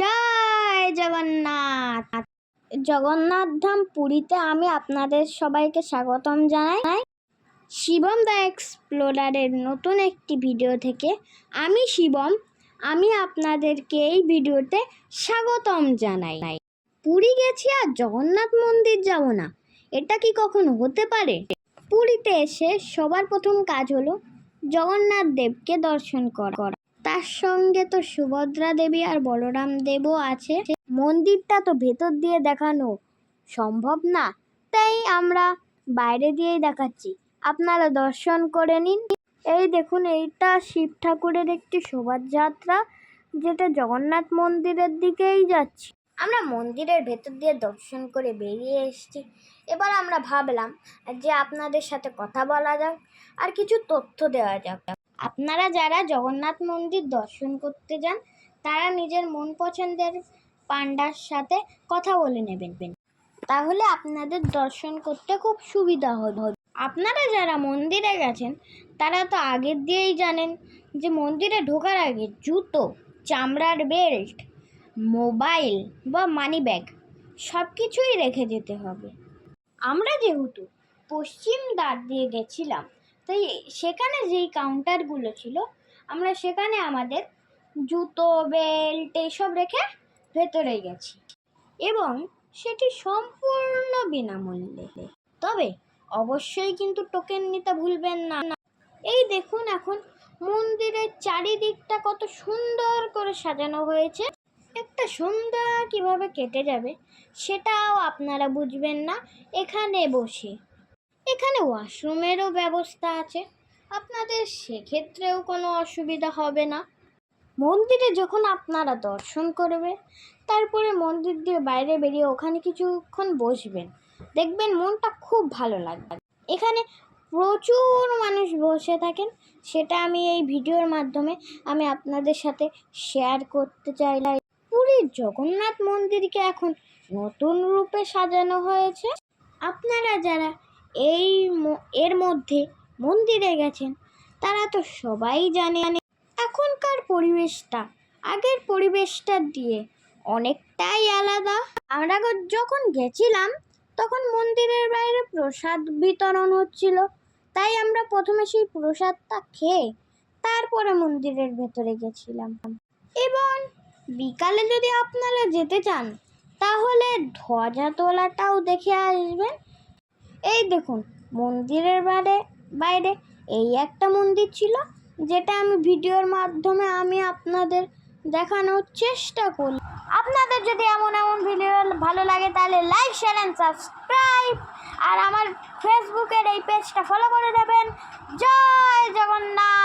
জয় জগন্নাথ। জগন্নাথ ধাম পুরীতে আমি আপনাদের সবাইকে স্বাগতম জানাই। শিবম দ্য এক্সপ্লোরারের নতুন একটি ভিডিও থেকে আমি শিবম, আমি আপনাদেরকে এই ভিডিওতে স্বাগতম জানাই। পুরী গেছি আর জগন্নাথ মন্দির যাব না, এটা কি কখনো হতে পারে? পুরীতে এসে সবার প্রথম কাজ হলো জগন্নাথ দেবকে দর্শন করা। তার সঙ্গে তো সুভদ্রা দেবী আর বলরাম দেবও আছে। মন্দিরটা তো ভেতর দিয়ে দেখানো সম্ভব না, তাই আমরা বাইরে দিয়েই দেখাচ্ছি, আপনারা দর্শন করে নিন। এই দেখুন, এইটা শিব ঠাকুরের একটি শোভাযাত্রা, যেটা জগন্নাথ মন্দিরের দিকেই যাচ্ছে। আমরা মন্দিরের ভেতর দিয়ে দর্শন করে বেরিয়ে এসেছি। এবার আমরা ভাবলাম যে আপনাদের সাথে কথা বলা যাক আর কিছু তথ্য দেওয়া যাক। আপনারা যারা জগন্নাথ মন্দির দর্শন করতে যান, তারা নিজের মন পছন্দের পান্ডার সাথে কথা বলে নেবেন, তাহলে আপনাদের দর্শন করতে খুব সুবিধা হবে। আপনারা যারা মন্দিরে গেছেন তারা তো আগের দিয়েই জানেন যে মন্দিরে ঢোকার আগে জুতো, চামড়ার বেল্ট, মোবাইল বা মানি ব্যাগ সব কিছুই রেখে যেতে হবে। আমরা যেহেতু পশ্চিম দ্বার দিয়ে গেছিলাম, তাই সেখানে যেই কাউন্টারগুলো ছিল, আমরা সেখানে আমাদের জুতো, বেল্ট এইসব রেখে ভেতরে গেছি এবং সেটি সম্পূর্ণ বিনামূল্যে। তবে অবশ্যই কিন্তু টোকেন নিতে ভুলবেন না। এই দেখুন, এখন মন্দিরের চারিদিকটা কত সুন্দর করে সাজানো হয়েছে। একটা সন্ধ্যা কিভাবে কেটে যাবে সেটাও আপনারা বুঝবেন না এখানে বসে। এখানে ওয়াশরুমেরও ব্যবস্থা আছে, আপনাদের সেক্ষেত্রেও কোনো অসুবিধা হবে না। মন্দিরে যখন আপনারা দর্শন করবে, তারপরে মন্দির দিয়ে বাইরে বেরিয়ে ওখানে কিছুক্ষণ বসবেন, দেখবেন মনটা খুব ভালো লাগবে। এখানে প্রচুর মানুষ বসে থাকেন, সেটা আমি এই ভিডিওর মাধ্যমে আমি আপনাদের সাথে শেয়ার করতে চাই। পুরীর জগন্নাথ মন্দিরকে এখন নতুন রূপে সাজানো হয়েছে। আপনারা যারা এর মধ্যে মন্দিরে গেছেন তারা তো সবাই জানেন এখনকার পরিবেশটা আগের পরিবেশটা দিয়ে অনেকটাই আলাদা। আমরা যখন গেছিলাম তখন মন্দিরের বাইরে প্রসাদ বিতরণ হচ্ছিল, তাই আমরা প্রথমে সেই প্রসাদটা খেয়ে তারপরে মন্দিরের ভেতরে গেছিলাম। এবং বিকালে যদি আপনারা যেতে চান তাহলে ধ্বজা তোলাটাও দেখে আসবেন। এই দেখুন, মন্দিরের বাইরে এই একটা মন্দির ছিল, যেটা আমি ভিডিওর মাধ্যমে আমি আপনাদের দেখানোর চেষ্টা করি। আপনাদের যদি এমন ভিডিও ভালো লাগে তাহলে লাইক, শেয়ার অ্যান্ড সাবস্ক্রাইব, আর আমার ফেসবুকের এই পেজটা ফলো করে দেবেন। জয় জগন্নাথ।